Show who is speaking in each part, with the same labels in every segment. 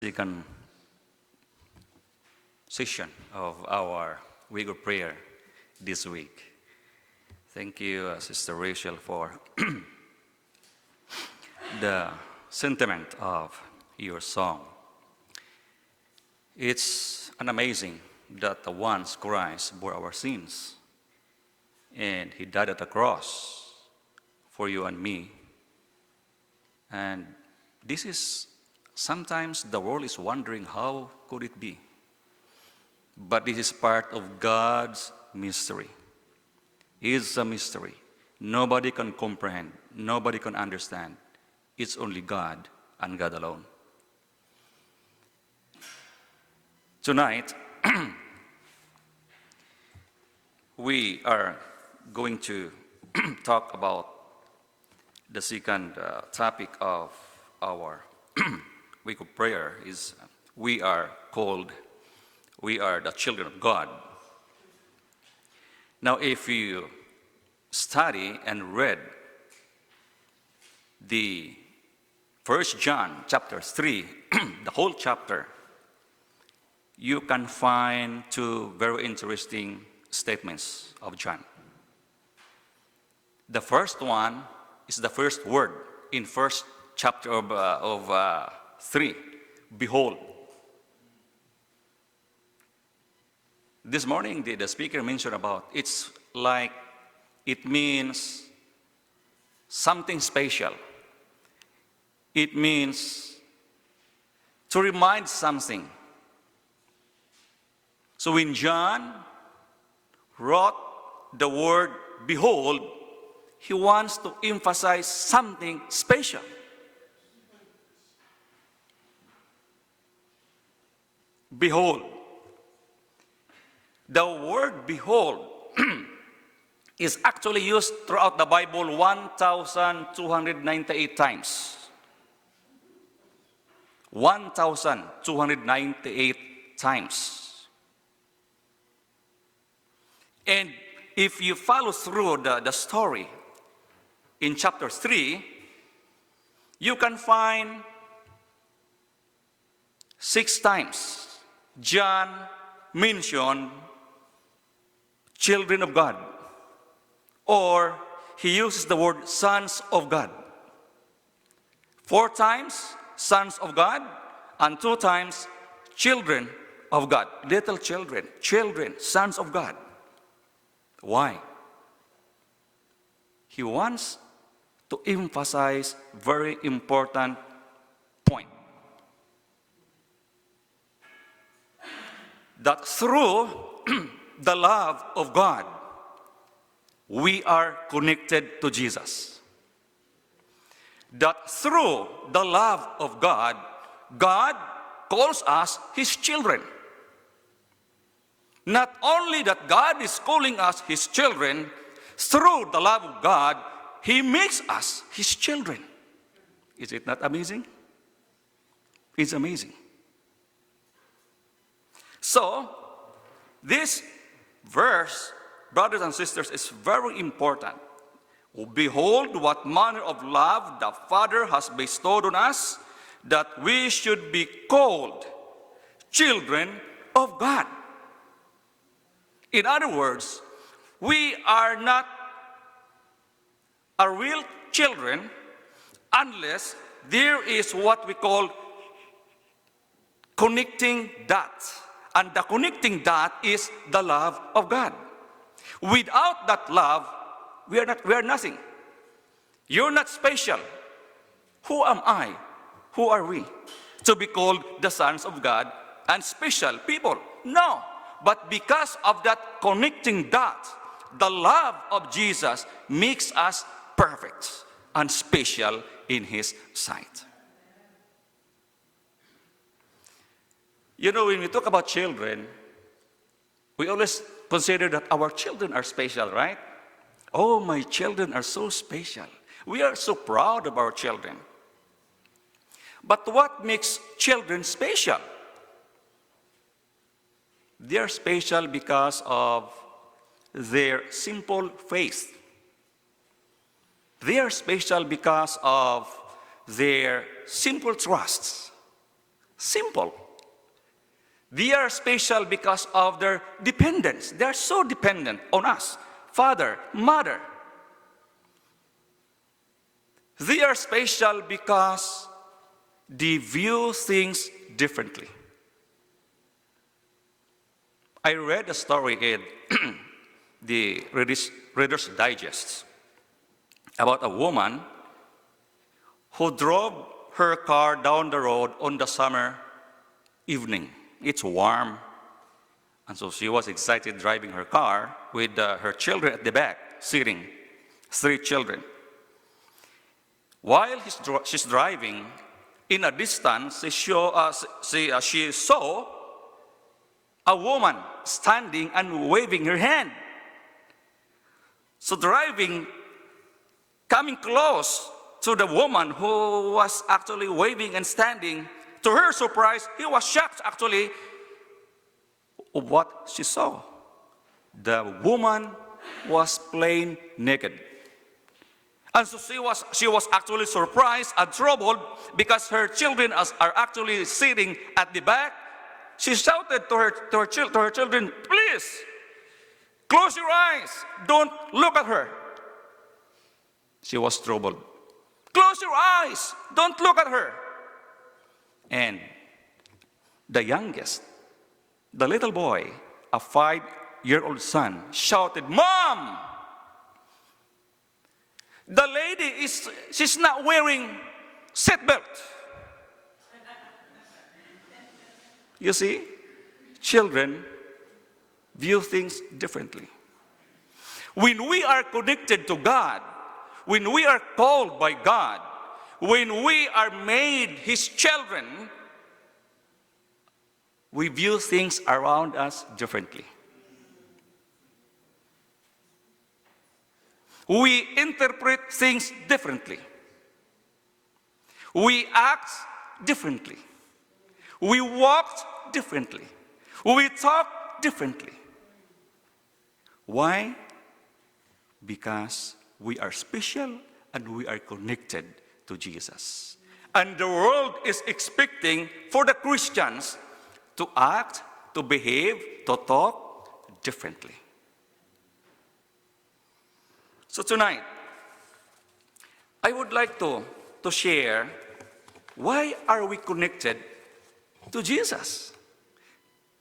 Speaker 1: second session of our week of prayer this week. Thank you, Sister Rachel, for the sentiment of your song. It's an amazing that once Christ bore our sins and He died at the cross for you and me. And this is, sometimes the world is wondering how could it be? But this is part of God's mystery. It's a mystery. Nobody can comprehend. Nobody can understand. It's only God and God alone. Tonight, we are going to talk about the second topic of our week of prayer is we are the children of God. Now, if you study and read the 1 John chapter 3, the whole chapter, you can find two very interesting statements of John. The first one is the first word in first chapter of 3, behold. This morning, the speaker mentioned about it's like it means something special. It means to remind something. So when John wrote the word behold, he wants to emphasize something special. Behold. The word behold is actually used throughout the Bible 1,298 times. 1,298 times. And if you follow through the story in chapter 3, you can find 6 times John mentioned children of God, or he uses the word sons of God. 4 times sons of God, and 2 times children of God, little children, sons of God. Why? He wants to emphasize very important point. That through the love of God, we are connected to Jesus. That through the love of God, God calls us His children. Not only that God is calling us His children, through the love of God, He makes us His children. Is it not amazing? It's amazing. So, this verse, brothers and sisters, is very important. Behold, what manner of love the Father has bestowed on us, that we should be called children of God. In other words, we are not a real children unless there is what we call connecting dot. And the connecting dot is the love of God. Without that love, we are nothing. You're not special. Who am I? Who are we to be called the sons of God and special people? No. But because of that connecting dot, the love of Jesus makes us perfect and special in His sight. You know, when we talk about children, we always consider that our children are special, right? Oh, my children are so special. We are so proud of our children. But what makes children special? They are special because of their simple faith. They are special because of their simple trust. Simple. They are special because of their dependence. They are so dependent on us, father, mother. They are special because they view things differently. I read a story in the Reader's Digest about a woman who drove her car down the road on the summer evening. It's warm, and so she was excited driving her car with her children at the back, sitting, 3 children. While she's driving, in a distance, she saw a woman standing and waving her hand. So driving, coming close to the woman who was actually waving and standing, to her surprise, he was shocked actually of what she saw. The woman was plain naked. And so she was actually surprised and troubled because her children are actually sitting at the back. She shouted to her children, please, close your eyes, don't look at her. She was troubled. Close your eyes, don't look at her. And the youngest, the little boy, a 5-year-old son, shouted, Mom! The lady she's not wearing seatbelt. You see, children view things differently. When we are connected to God, when we are called by God, when we are made His children, we view things around us differently. We interpret things differently. We act differently. We walk differently. We talk differently. Why? Because we are special and we are connected to Jesus. And the world is expecting for the Christians to act, to behave, to talk differently. So tonight, I would like to share why are we connected to Jesus?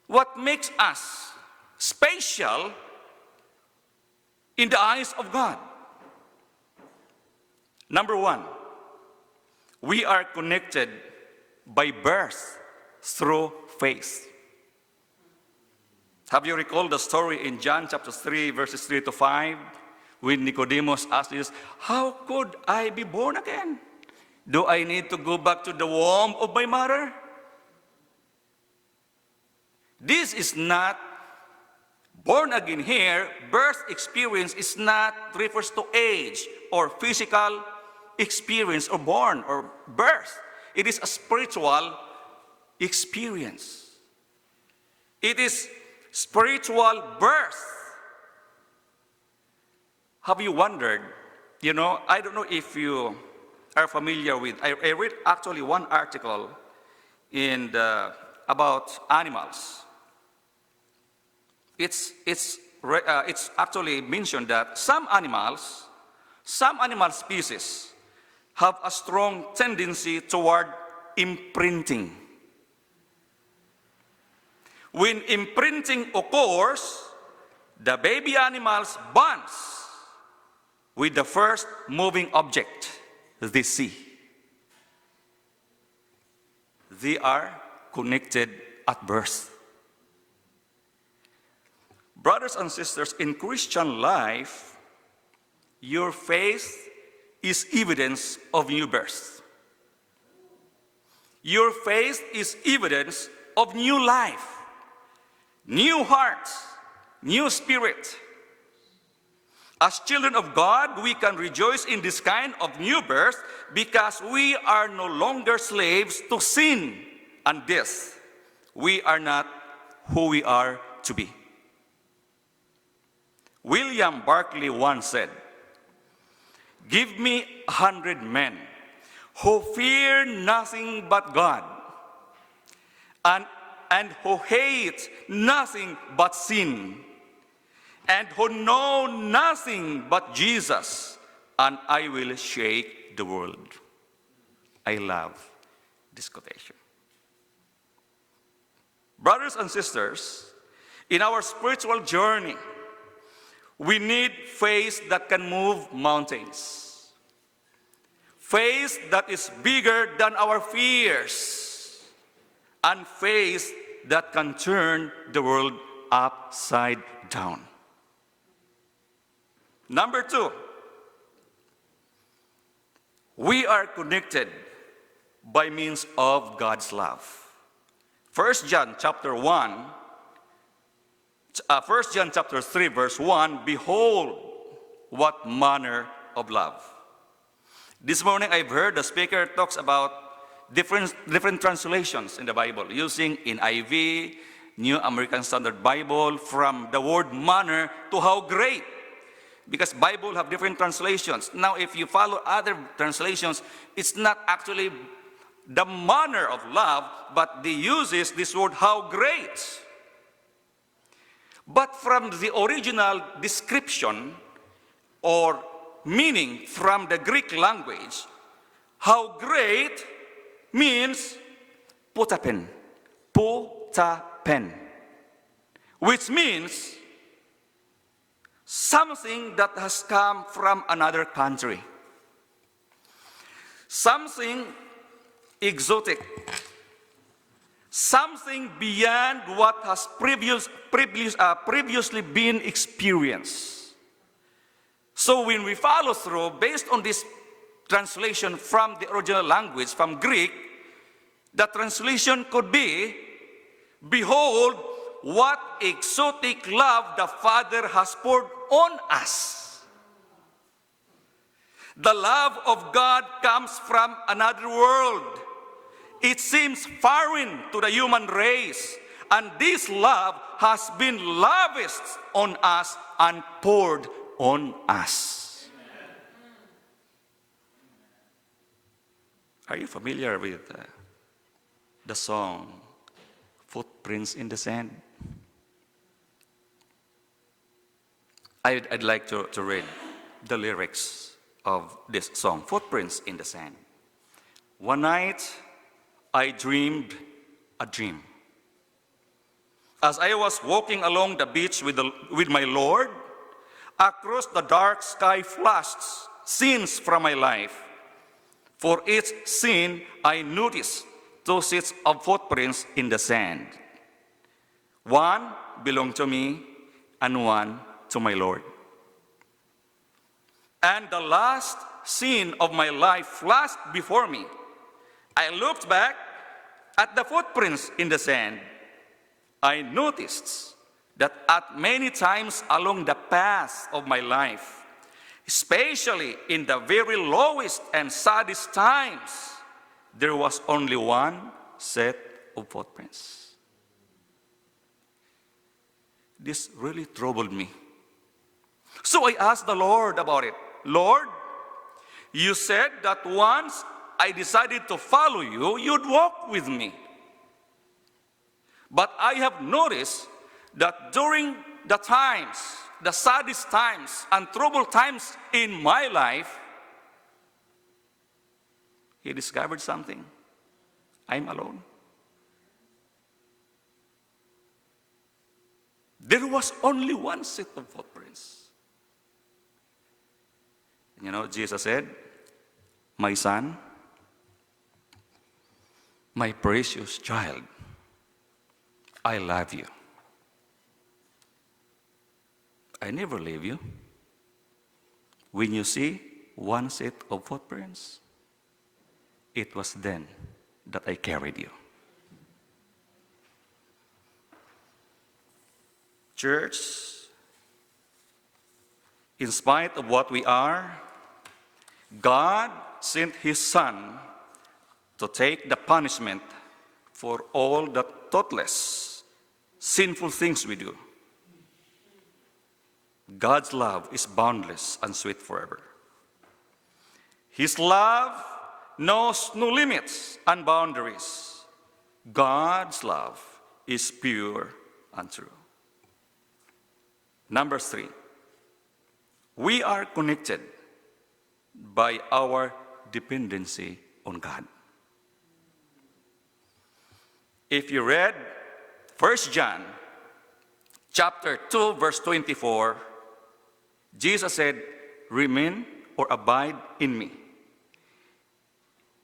Speaker 1: What makes us special in the eyes of God? Number 1, we are connected by birth through faith. Have you recalled the story in John chapter 3, verses 3 to 5? When Nicodemus asked Jesus, how could I be born again? Do I need to go back to the womb of my mother? This is not born again here. Birth experience is not refers to age or physical experience or born or birth. It is a spiritual experience. It is spiritual birth. Have you wondered, I don't know if you are familiar with, I read actually one article about animals. It's actually mentioned that some animal species have a strong tendency toward imprinting. When imprinting occurs, the baby animals bonds with the first moving object they see. They are connected at birth. Brothers and sisters, in Christian life, your faith is evidence of new birth. Your faith is evidence of new life, new heart, new spirit. As children of God, we can rejoice in this kind of new birth because we are no longer slaves to sin and death. We are not who we are to be. William Barclay once said, "Give me 100 men who fear nothing but God, and, and who hate nothing but sin, and who know nothing but Jesus, and I will shake the world. I love this quotation. Brothers and sisters, in our spiritual journey, we need faith that can move mountains. Faith that is bigger than our fears. And faith that can turn the world upside down. Number 2, we are connected by means of God's love. 1 John chapter 3, verse 1, behold, what manner of love. This morning I've heard the speaker talks about different translations in the Bible, using NIV, New American Standard Bible, from the word manner to how great. Because Bible have different translations. Now, if you follow other translations, it's not actually the manner of love, but they uses this word, how great. But from the original description or meaning from the Greek language, how great means potapen, which means something that has come from another country. Something exotic. Something beyond what has previously been experienced. So when we follow through, based on this translation from the original language, from Greek, the translation could be, behold, what exotic love the Father has poured on us. The love of God comes from another world. It seems foreign to the human race, and this love has been lavished on us and poured on us. Are you familiar with the song, Footprints in the Sand? I'd like to read the lyrics of this song, Footprints in the Sand. One night, I dreamed a dream. As I was walking along the beach with my Lord, across the dark sky flashed scenes from my life. For each scene, I noticed 2 sets of footprints in the sand. One belonged to me, and one to my Lord. And the last scene of my life flashed before me. I looked back at the footprints in the sand. I noticed that at many times along the path of my life, especially in the very lowest and saddest times, there was only one set of footprints. This really troubled me. So I asked the Lord about it. Lord, you said that once I decided to follow you, you'd walk with me. But I have noticed that during the times, the saddest times and troubled times in my life, he discovered something. I'm alone. There was only one set of footprints. You know, Jesus said, my son, my precious child, I love you. I never leave you. When you see one set of footprints, it was then that I carried you. Church, in spite of what we are, God sent His Son to take the punishment for all the thoughtless, sinful things we do. God's love is boundless and sweet forever. His love knows no limits and boundaries. God's love is pure and true. Number 3, we are connected by our dependency on God. If you read 1 John chapter 2, verse 24, Jesus said, remain or abide in me.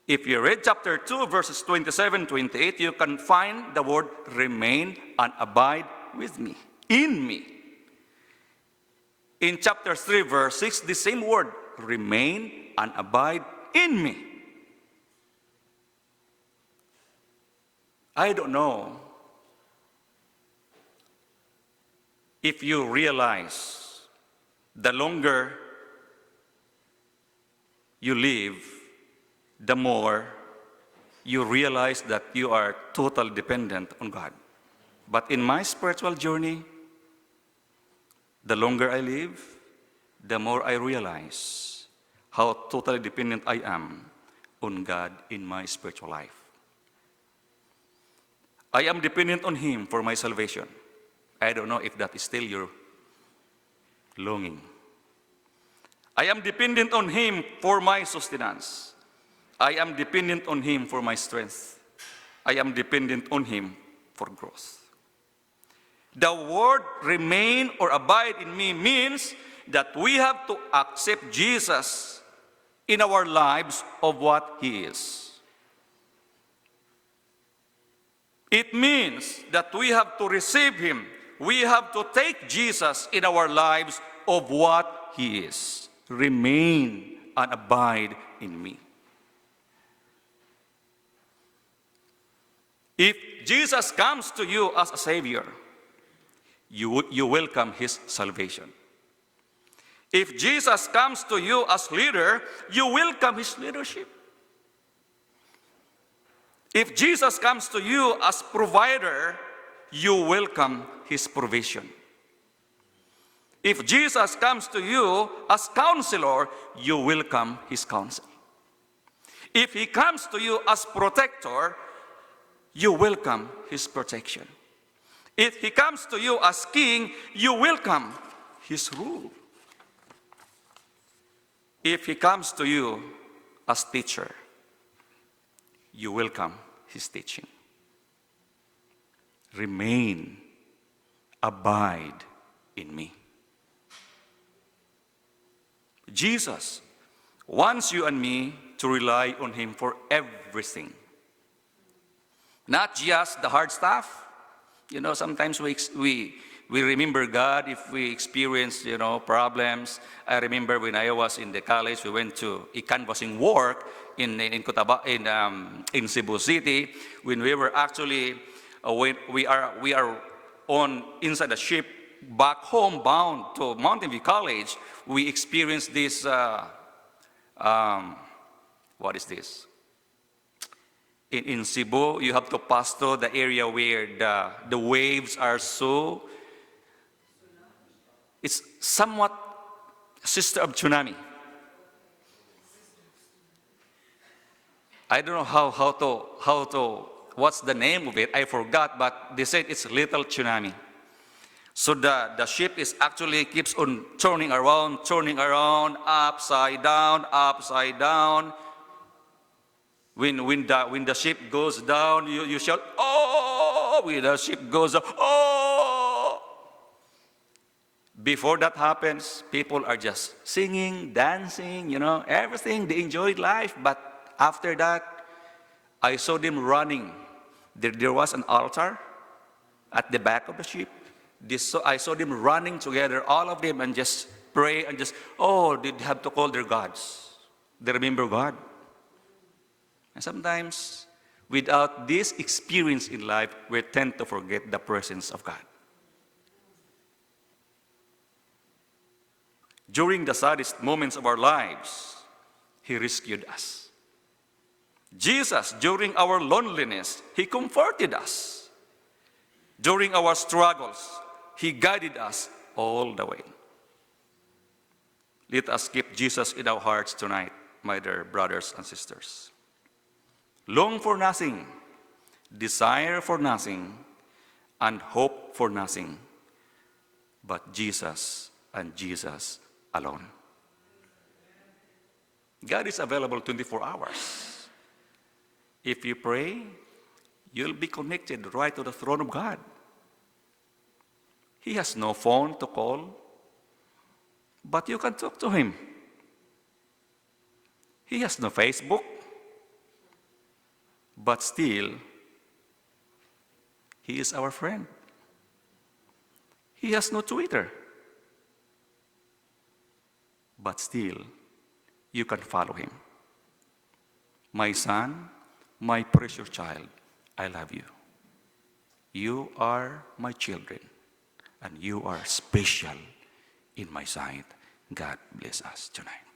Speaker 1: If you read chapter 2, verses 27, 28, you can find the word remain and abide with me, in me. In chapter 3, verse 6, the same word, remain and abide in me. I don't know if you realize the longer you live, the more you realize that you are totally dependent on God. But in my spiritual journey, the longer I live, the more I realize how totally dependent I am on God in my spiritual life. I am dependent on Him for my salvation. I don't know if that is still your longing. I am dependent on Him for my sustenance. I am dependent on Him for my strength. I am dependent on Him for growth. The word remain or abide in me means that we have to accept Jesus in our lives of what He is. It means that we have to receive Him. We have to take Jesus in our lives of what He is. Remain and abide in me. If Jesus comes to you as a Savior, you welcome His salvation. If Jesus comes to you as leader, you welcome His leadership. If Jesus comes to you as provider, you welcome His provision. If Jesus comes to you as counselor, you welcome His counsel. If He comes to you as protector, you welcome His protection. If He comes to you as king, you welcome His rule. If He comes to you as teacher, you welcome His teaching. Remain, abide in me. Jesus wants you and me to rely on Him for everything. Not just the hard stuff. You know, sometimes we remember God if we experience, problems. I remember when I was in the college, we went to a canvassing work in Cebu City. When we were actually, when we are on inside the ship back home bound to Mountain View College, we experienced this. What is this? In Cebu, you have to pass through the area where the waves are so. It's somewhat sister of tsunami. I don't know how to what's the name of it? I forgot, but they said it's little tsunami. So the ship is actually keeps on turning around, upside down. When the ship goes down, you shout, oh! When the ship goes up, oh! Before that happens, people are just singing, dancing, everything. They enjoyed life. But after that, I saw them running. There was an altar at the back of the ship. I saw them running together, all of them, and just pray and just, they have to call their gods. They remember God. And sometimes, without this experience in life, we tend to forget the presence of God. During the saddest moments of our lives, He rescued us. Jesus, during our loneliness, He comforted us. During our struggles, He guided us all the way. Let us keep Jesus in our hearts tonight, my dear brothers and sisters. Long for nothing, desire for nothing, and hope for nothing but Jesus and Jesus alone. God is available 24 hours. If you pray, you'll be connected right to the throne of God. He has no phone to call, but you can talk to him. He has no Facebook, but still, he is our friend. He has no Twitter, but still, you can follow him. My son, my precious child, I love you. You are my children, and you are special in my sight. God bless us tonight.